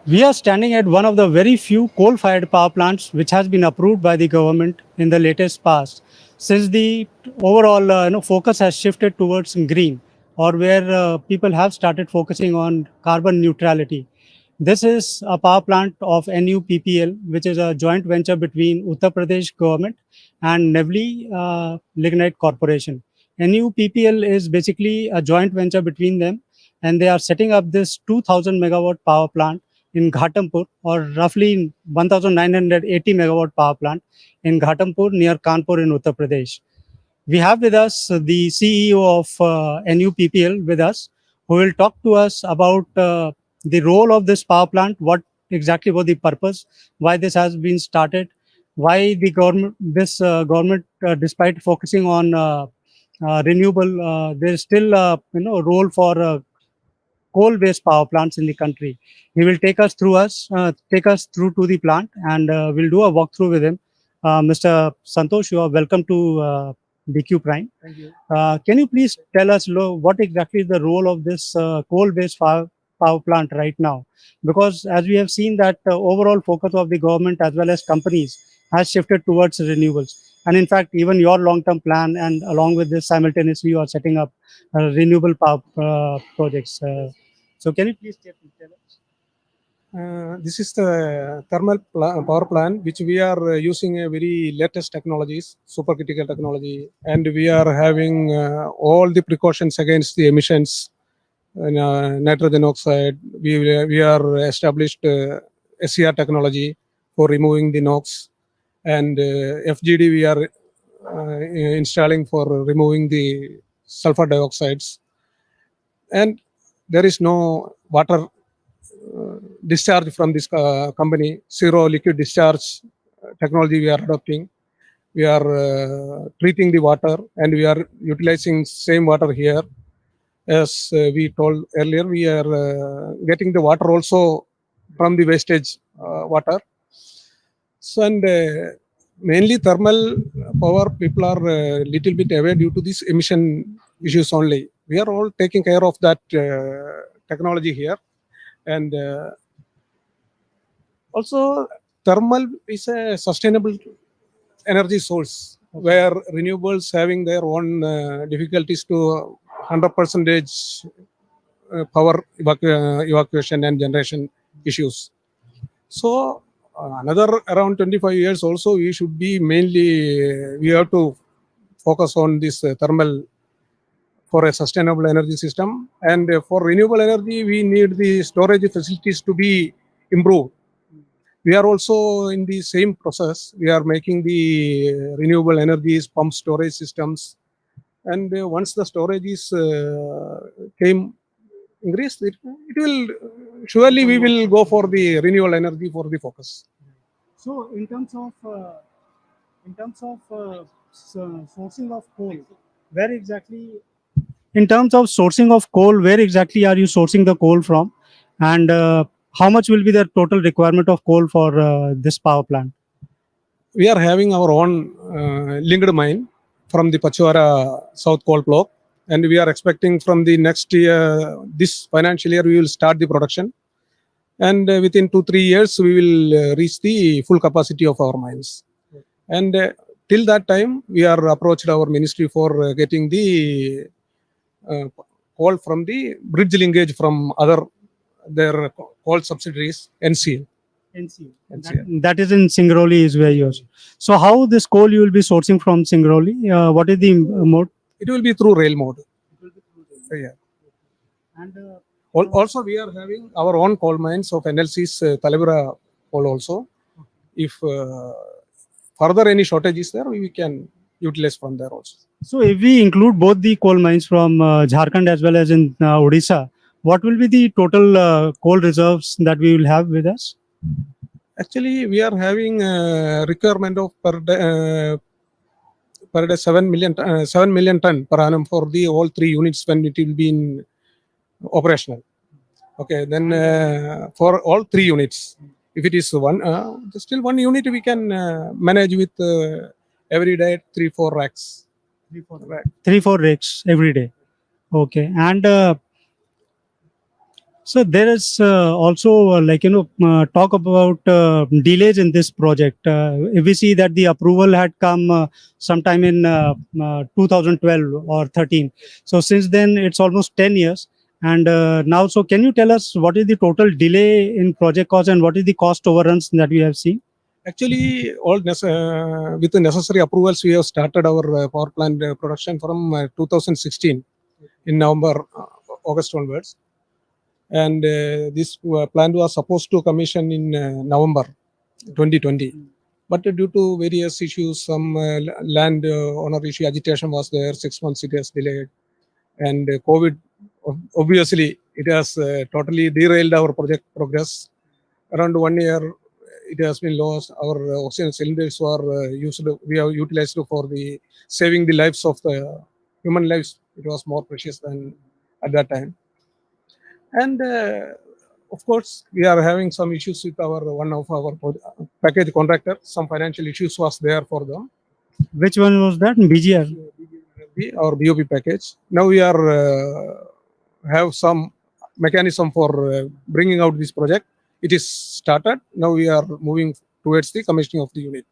We are standing at one of the very few coal-fired power plants which has been approved by the government in the latest past. Since the overall focus has shifted towards green, or where people have started focusing on carbon neutrality. This is a power plant of NUPPL, which is a joint venture between Uttar Pradesh government and Neyveli Lignite Corporation. NUPPL is basically a joint venture between them, and they are setting up this 2000 megawatt power plant in Ghatampur, or roughly 1980 megawatt power plant in Ghatampur near Kanpur in Uttar Pradesh. We have with us the CEO of NUPPL with us, who will talk to us about the role of this power plant, what exactly was the purpose, why this has been started, why the government, government, despite focusing on renewable, there is still a role for coal-based power plants in the country. He will take us through to the plant, and we'll do a walkthrough with him. Mr. Santhosh, you are welcome to BQ Prime. Thank you. Can you please tell us what exactly is the role of this coal-based power plant right now? Because as we have seen that overall focus of the government as well as companies has shifted towards renewables. And in fact, even your long-term plan, and along with this simultaneously you are setting up renewable power projects. So can you please tell us? This is the power plant which we are using a very latest technologies, supercritical technology, and we are having all the precautions against the emissions, nitrogen oxide. We are established SCR technology for removing the NOx, and FGD we are installing for removing the sulfur dioxides, and there is no water discharge from this company. Zero liquid discharge technology we are adopting. We are treating the water, and we are utilizing same water here. As we told earlier, we are getting the water also from the wastage water. So, and mainly thermal power, people are a little bit aware due to these emission issues only. We are all taking care of that technology here. And also, thermal is a sustainable energy source where renewables having their own difficulties to 100% power evacuation and generation issues. So another around 25 years also we should be mainly, we have to focus on this thermal for a sustainable energy system. And for renewable energy, we need the storage facilities to be improved. We are also in the same process. We are making the renewable energies, pump storage systems. And once the storage is came increased, it will, surely we will go for the renewable energy for the focus. So in terms of sourcing of coal, where exactly? In terms of sourcing of coal, where exactly are you sourcing the coal from, and how much will be the total requirement of coal for this power plant? We are having our own linked mine from the Pachwara South Coal Block, and we are expecting from the next year, this financial year, we will start the production, and within 2-3 years we will reach the full capacity of our mines. And till that time, we are approached our ministry for getting the coal from the bridge linkage from other their coal subsidiaries, NCL. That is in Singrauli is where yours. So how this coal you will be sourcing from Singrauli? What is the mode? It will be through rail mode. Yeah. And also we are having our own coal mines of NLC's Talabira coal also. If further any shortage is there, we can utilize from there also. So if we include both the coal mines from Jharkhand as well as in Odisha, what will be the total coal reserves that we will have with us? Actually, we are having requirement of per day 7 million ton per annum for the all 3 units when it will be in operational. Okay, then for all 3 units, if it is one, still 1 unit we can manage with every day 3-4 racks. 3-4 rakes every day. Okay, and So there is also talk about delays in this project. If we see that the approval had come sometime in 2012 or 13. So since then it's almost 10 years. And now, so can you tell us what is the total delay in project cost and what is the cost overruns that we have seen? Actually, with the necessary approvals, we have started our power plant production from 2016 in November, August onwards. And this plant was supposed to commission in November 2020. But due to various issues, some land owner issue agitation was there, 6 months it has delayed. And COVID, obviously, it has totally derailed our project progress. Around 1 year, it has been lost. Our oxygen cylinders were used, we have utilized for the saving the lives of the human lives. It was more precious than at that time. And of course, we are having some issues with our one of our package contractor. Some financial issues was there for them. Which one was that? BGR? Our BOP package. Now we are have some mechanism for bringing out this project. It is started. Now we are moving towards the commissioning of the unit.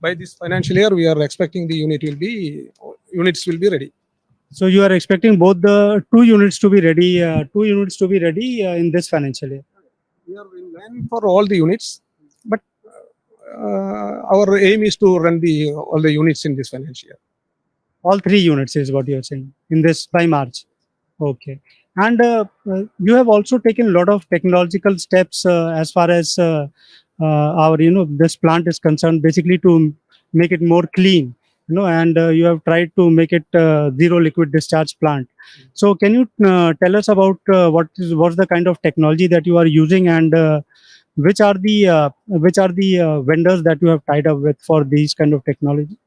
By this financial year, we are expecting the units will be ready. So you are expecting both the two units to be ready, in this financial year. We are in line for all the units, but our aim is to run all the units in this financial year. All three units is what you are saying in this by March. Okay. And you have also taken a lot of technological steps as far as our, this plant is concerned, basically to make it more clean, and you have tried to make it zero liquid discharge plant. So can you tell us about what's the kind of technology that you are using, and which are the vendors that you have tied up with for these kind of technology?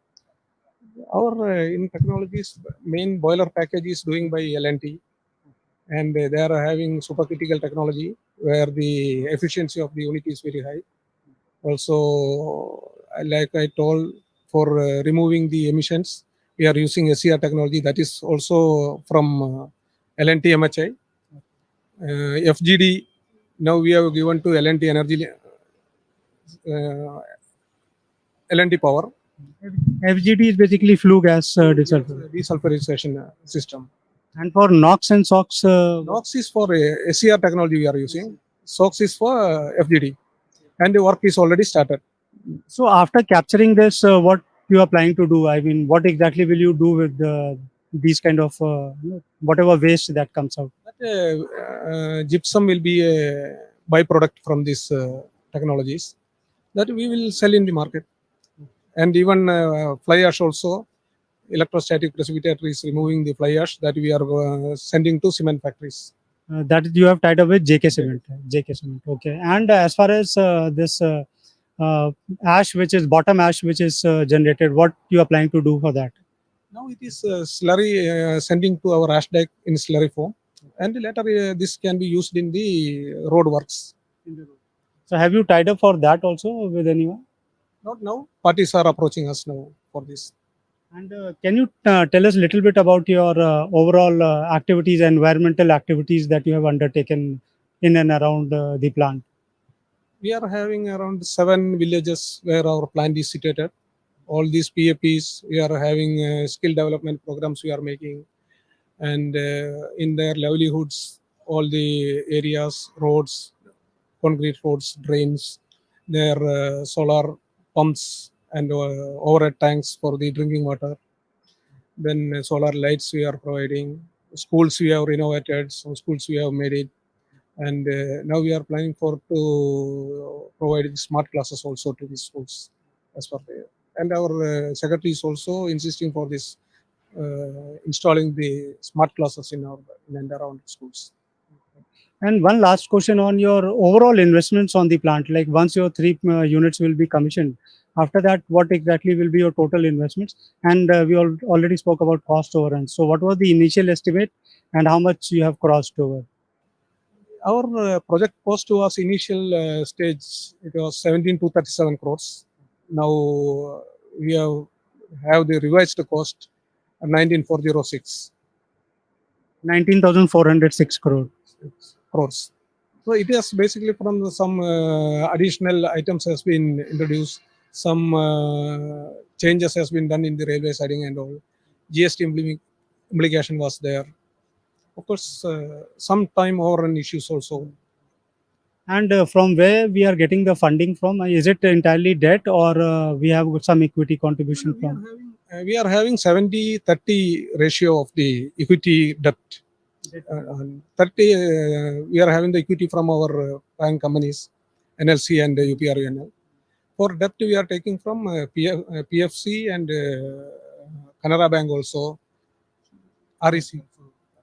Our in technologies, main boiler package is doing by L&T, and they are having supercritical technology where the efficiency of the unit is very high. Also, like I told, for removing the emissions, we are using SCR technology that is also from L&T MHI. FGD, now we have given to L&T Energy, L&T Power. FGD is basically flue gas desulfurization system. And for NOx and SOx? NOx is for SCR technology we are using. SOx is for FGD. And the work is already started. So after capturing this, what you are planning to do? I mean, what exactly will you do with these kind of whatever waste that comes out? Gypsum will be a byproduct from these technologies that we will sell in the market. And even fly ash also, electrostatic precipitator is removing the fly ash that we are sending to cement factories. That you have tied up with JK Cement. JK Cement. Okay. And as far as this ash, which is bottom ash, which is generated, what you are planning to do for that? Now it is slurry sending to our ash deck in slurry form, and later this can be used in the road works. So have you tied up for that also with anyone? Not now. Parties are approaching us now for this. And can you tell us a little bit about your overall activities, environmental activities that you have undertaken in and around the plant? We are having around 7 villages where our plant is situated. All these PAPs, we are having skill development programs we are making. And in their livelihoods, all the areas, roads, concrete roads, drains, their solar pumps and overhead tanks for the drinking water. Then solar lights we are providing. Schools we have renovated, some schools we have made it. And now we are planning to provide smart classes also to these schools as per the, and our secretary is also insisting for this installing the smart classes in and around schools. And one last question on your overall investments on the plant. Like once your three units will be commissioned, after that, what exactly will be your total investments? And we already spoke about cost overruns. So what was the initial estimate and how much you have crossed over? Our project cost was initial stage, it was 17 to 37 crores. Now we have the revised cost 19,406 19,406 crores. So it is basically from some additional items has been introduced, some changes has been done in the railway siding and all. GST implication was there. Of course, some time overrun issues also. And from where we are getting the funding from? Is it entirely debt, or we have some equity contribution from? We are having 70-30 ratio of the equity debt. 30, we are having the equity from our bank companies, NLC and UPRUNL. For debt, we are taking from PFC and Canara Bank also, REC.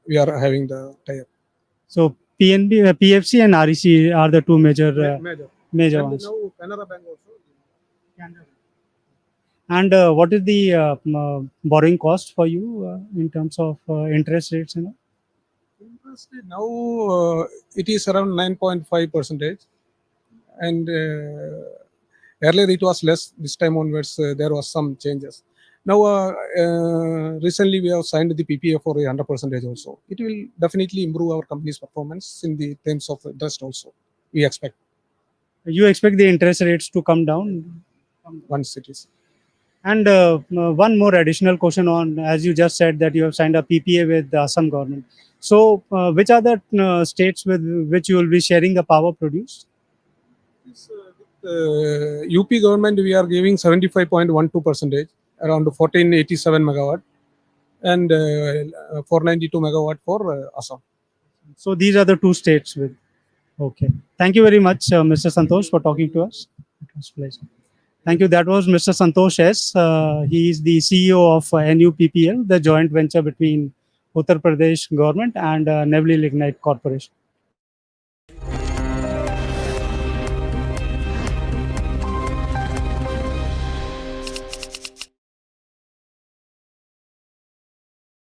We are having the tie-up. So PNB, PFC, and REC are the two major Major. And ones. now Canara Bank also. And what is the borrowing cost for you in terms of interest rates? Interest rate now it is around 9.5%, and earlier it was less. This time onwards there was some changes. Now recently we have signed the PPA for 100% also. It will definitely improve our company's performance in the terms of interest also. We expect. You expect the interest rates to come down? Once it is. And one more additional question on, as you just said that you have signed a PPA with the Assam government. So which are the states with which you will be sharing the power produced? UP government, we are giving 75.12%, around 1487 megawatt, and 492 megawatt for Assam. So these are the two states with. Okay. Thank you very much, Mr. Santhosh, for talking to us. It was a pleasure. Thank you. That was Mr. Santhosh S. He is the CEO of NUPPL, the joint venture between Uttar Pradesh government and Neyveli Lignite Corporation.